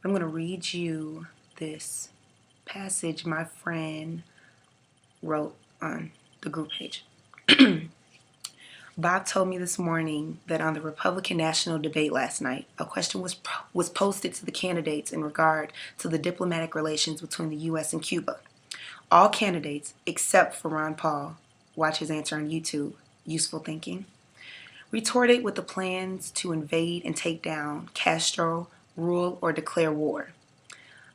I'm going to read you this passage my friend wrote on the group page. Bob told me this morning that on the Republican national debate last night, a question was posted to the candidates in regard to the diplomatic relations between the U.S. and Cuba. All candidates, except for Ron Paul, watch his answer on YouTube, Useful Thinking, retorted with the plans to invade and take down Castro, rule, or declare war.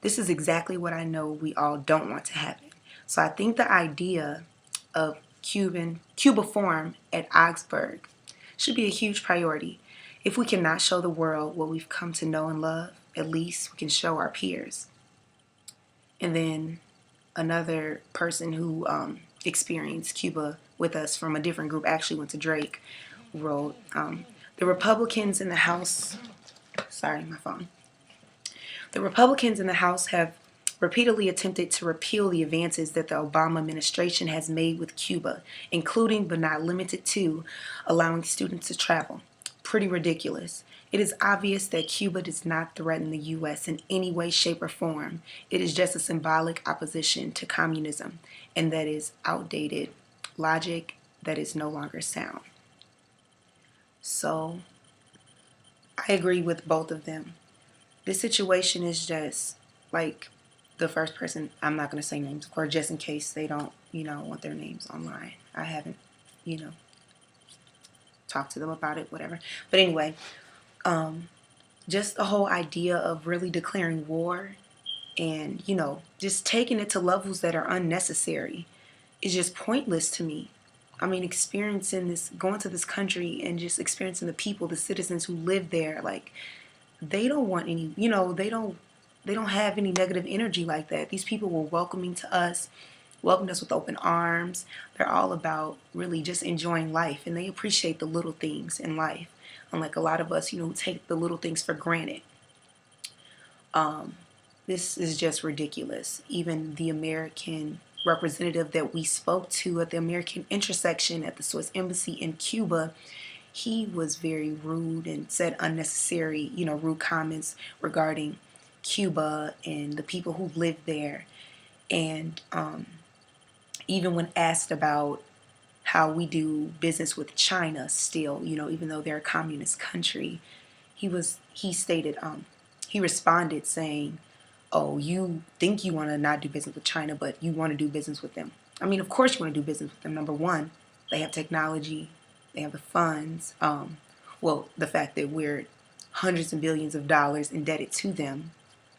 This is exactly what I know we all don't want to happen. So I think the idea of Cuba Forum at Augsburg should be a huge priority. If we cannot show the world what we've come to know and love, at least we can show our peers. And then another person who experienced Cuba with us from a different group, actually went to Drake, wrote, the Republicans in the House, sorry, my phone. The Republicans in the House have repeatedly attempted to repeal the advances that the Obama administration has made with Cuba, including but not limited to allowing students to travel. Pretty ridiculous. It is obvious that Cuba does not threaten the U.S. in any way, shape, or form. It is just a symbolic opposition to communism, and that is outdated logic that is no longer sound. So, I agree with both of them. This situation is just like the first person, I'm not going to say names, of course, just in case they don't, want their names online. I haven't, talked to them about it, whatever. But anyway, just the whole idea of really declaring war and, just taking it to levels that are unnecessary is just pointless to me. I mean, experiencing this, going to this country and just experiencing the people, the citizens who live there, like, they don't want any, they don't have any negative energy like that. These people were welcoming to us, welcomed us with open arms. They're all about really just enjoying life, and they appreciate the little things in life, unlike a lot of us, who take the little things for granted. This is just ridiculous. Even the American representative that we spoke to at the American intersection at the Swiss Embassy in Cuba, he was very rude and said unnecessary, rude comments regarding Cuba and the people who live there. And even when asked about how we do business with China still, even though they're a communist country, he responded saying, oh, you think you want to not do business with China, but you want to do business with them. I mean, of course you want to do business with them. Number one, they have technology, they have the funds. Well, the fact that we're hundreds and billions of dollars indebted to them,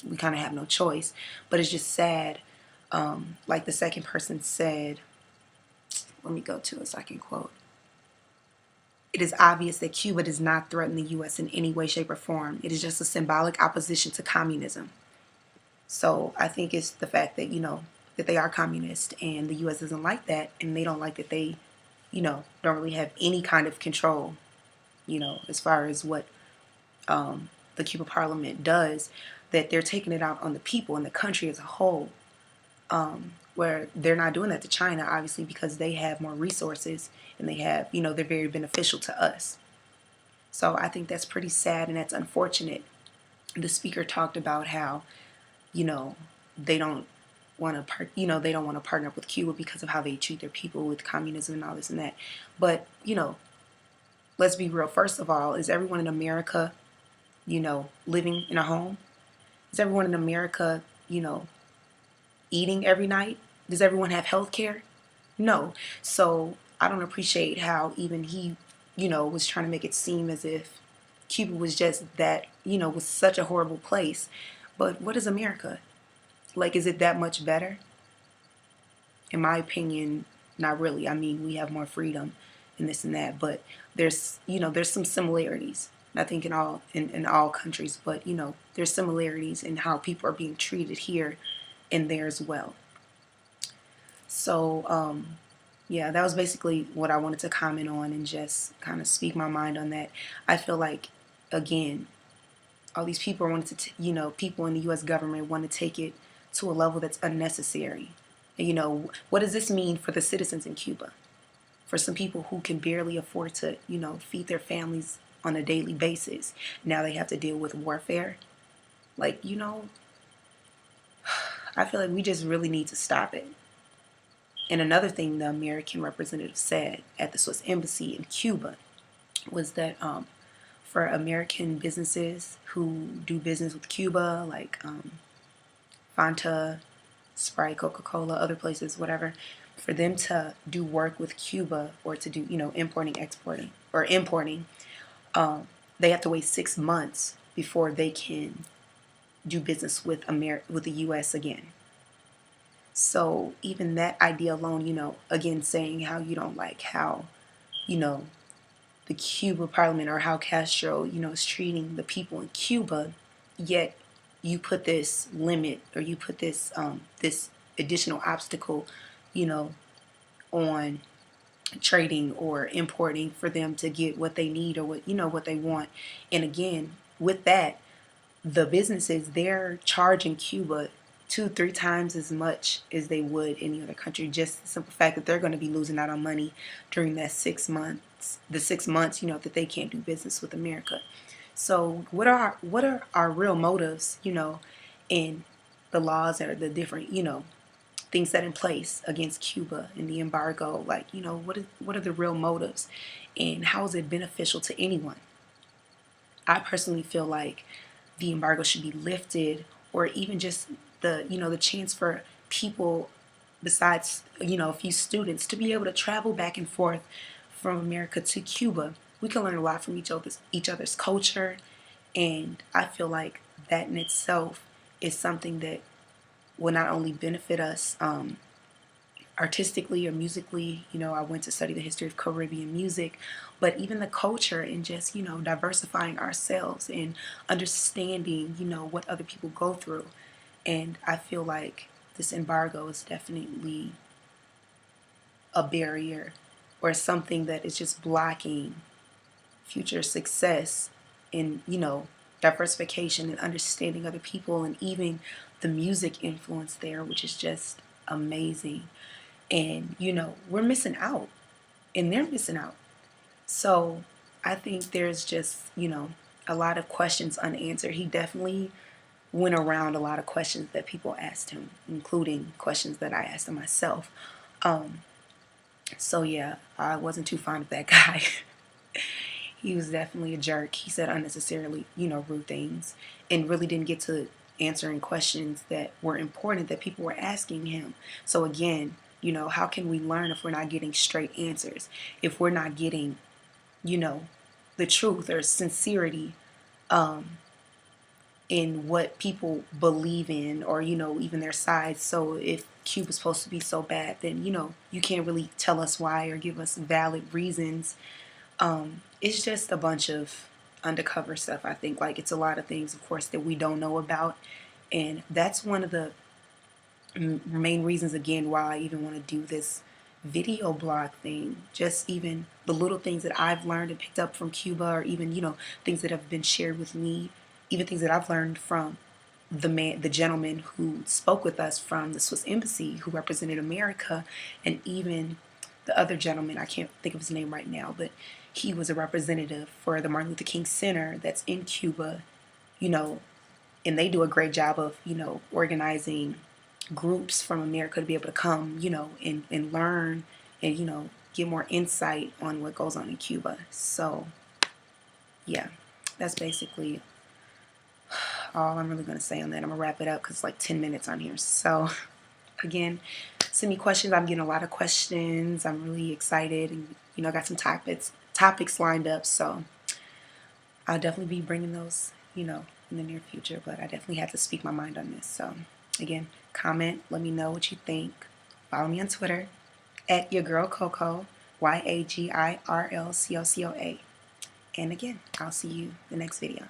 we kind of have no choice. But it's just sad. Like the second person said, let me go to a second quote. It is obvious that Cuba does not threaten the U.S. in any way, shape, or form. It is just a symbolic opposition to communism. So I think it's the fact that, that they are communist and the U.S. doesn't like that, and they don't like that they, don't really have any kind of control, as far as what the Cuba Parliament does, that they're taking it out on the people and the country as a whole, where they're not doing that to China, obviously, because they have more resources and they have, they're very beneficial to us. So I think that's pretty sad and that's unfortunate. The speaker talked about how, they don't want to partner up with Cuba because of how they treat their people with communism and all this and that. But, let's be real. First of all, is everyone in America, living in a home? Is everyone in America, eating every night? Does everyone have health care? No. So I don't appreciate how even he, was trying to make it seem as if Cuba was just that, was such a horrible place. But what is America? Like, is it that much better? In my opinion, not really. I mean, we have more freedom and this and that, but there's some similarities. I think in all countries, but there's similarities in how people are being treated here and there as well. So yeah, that was basically what I wanted to comment on and just kind of speak my mind on that. I feel like, again, all these people wanted to, people in the U.S. government want to take it to a level that's unnecessary. What does this mean for the citizens in Cuba? For some people who can barely afford to, feed their families on a daily basis, now they have to deal with warfare. Like, I feel like we just really need to stop it. And another thing the American representative said at the Swiss embassy in Cuba was that for American businesses who do business with Cuba, like Fanta, Sprite, Coca-Cola, other places, whatever, for them to do work with Cuba or to do, importing, exporting, or importing, they have to wait 6 months before they can do business with with the U.S. again. So even that idea alone, again, saying how you don't like how, the Cuba parliament or how Castro, is treating the people in Cuba, yet you put this limit or you put this this additional obstacle, on trading or importing for them to get what they need or what they want. And again, with that, the businesses, they're charging Cuba 2-3 times as much as they would any other country. Just the simple fact that they're going to be losing out on money during that 6 months, the 6 months, that they can't do business with America. So what are our real motives, in the laws that are the different, things set in place against Cuba and the embargo? Like, what are the real motives, and how is it beneficial to anyone? I personally feel like the embargo should be lifted, or even just the chance for people besides a few students to be able to travel back and forth from America to Cuba. We can learn a lot from each other's culture, and I feel like that in itself is something that will not only benefit us artistically or musically. I went to study the history of Caribbean music, but even the culture and just, diversifying ourselves and understanding, what other people go through. And I feel like this embargo is definitely a barrier or something that is just blocking future success in, diversification and understanding other people, and even the music influence there, which is just amazing. And, we're missing out, and they're missing out. So I think there's just, a lot of questions unanswered. He definitely went around a lot of questions that people asked him, including questions that I asked him myself. So yeah, I wasn't too fond of that guy. He was definitely a jerk. He said unnecessarily, rude things, and really didn't get to answering questions that were important that people were asking him. So again, how can we learn if we're not getting straight answers? If we're not getting, the truth or sincerity in what people believe in, or, even their sides. So if Cuba's supposed to be so bad, then, you can't really tell us why or give us valid reasons. It's just a bunch of undercover stuff, I think. Like, it's a lot of things, of course, that we don't know about. And that's one of the main reasons, again, why I even want to do this video blog thing. Just even the little things that I've learned and picked up from Cuba, or even, things that have been shared with me, even things that I've learned from the gentleman who spoke with us from the Swiss embassy, who represented America, and even the other gentleman, I can't think of his name right now, but he was a representative for the Martin Luther King Center that's in Cuba, and they do a great job of, organizing groups from America to be able to come, and learn and, get more insight on what goes on in Cuba. So, yeah, that's basically all I'm really going to say on that. I'm going to wrap it up because it's like 10 minutes on here. So, again, send me questions. I'm getting a lot of questions. I'm really excited, and, I got some topics lined up. So, I'll definitely be bringing those, in the near future. But I definitely had to speak my mind on this. So, again, comment. Let me know what you think. Follow me on Twitter at your girl Coco, YAGIRLCOCOA. And again, I'll see you in the next video.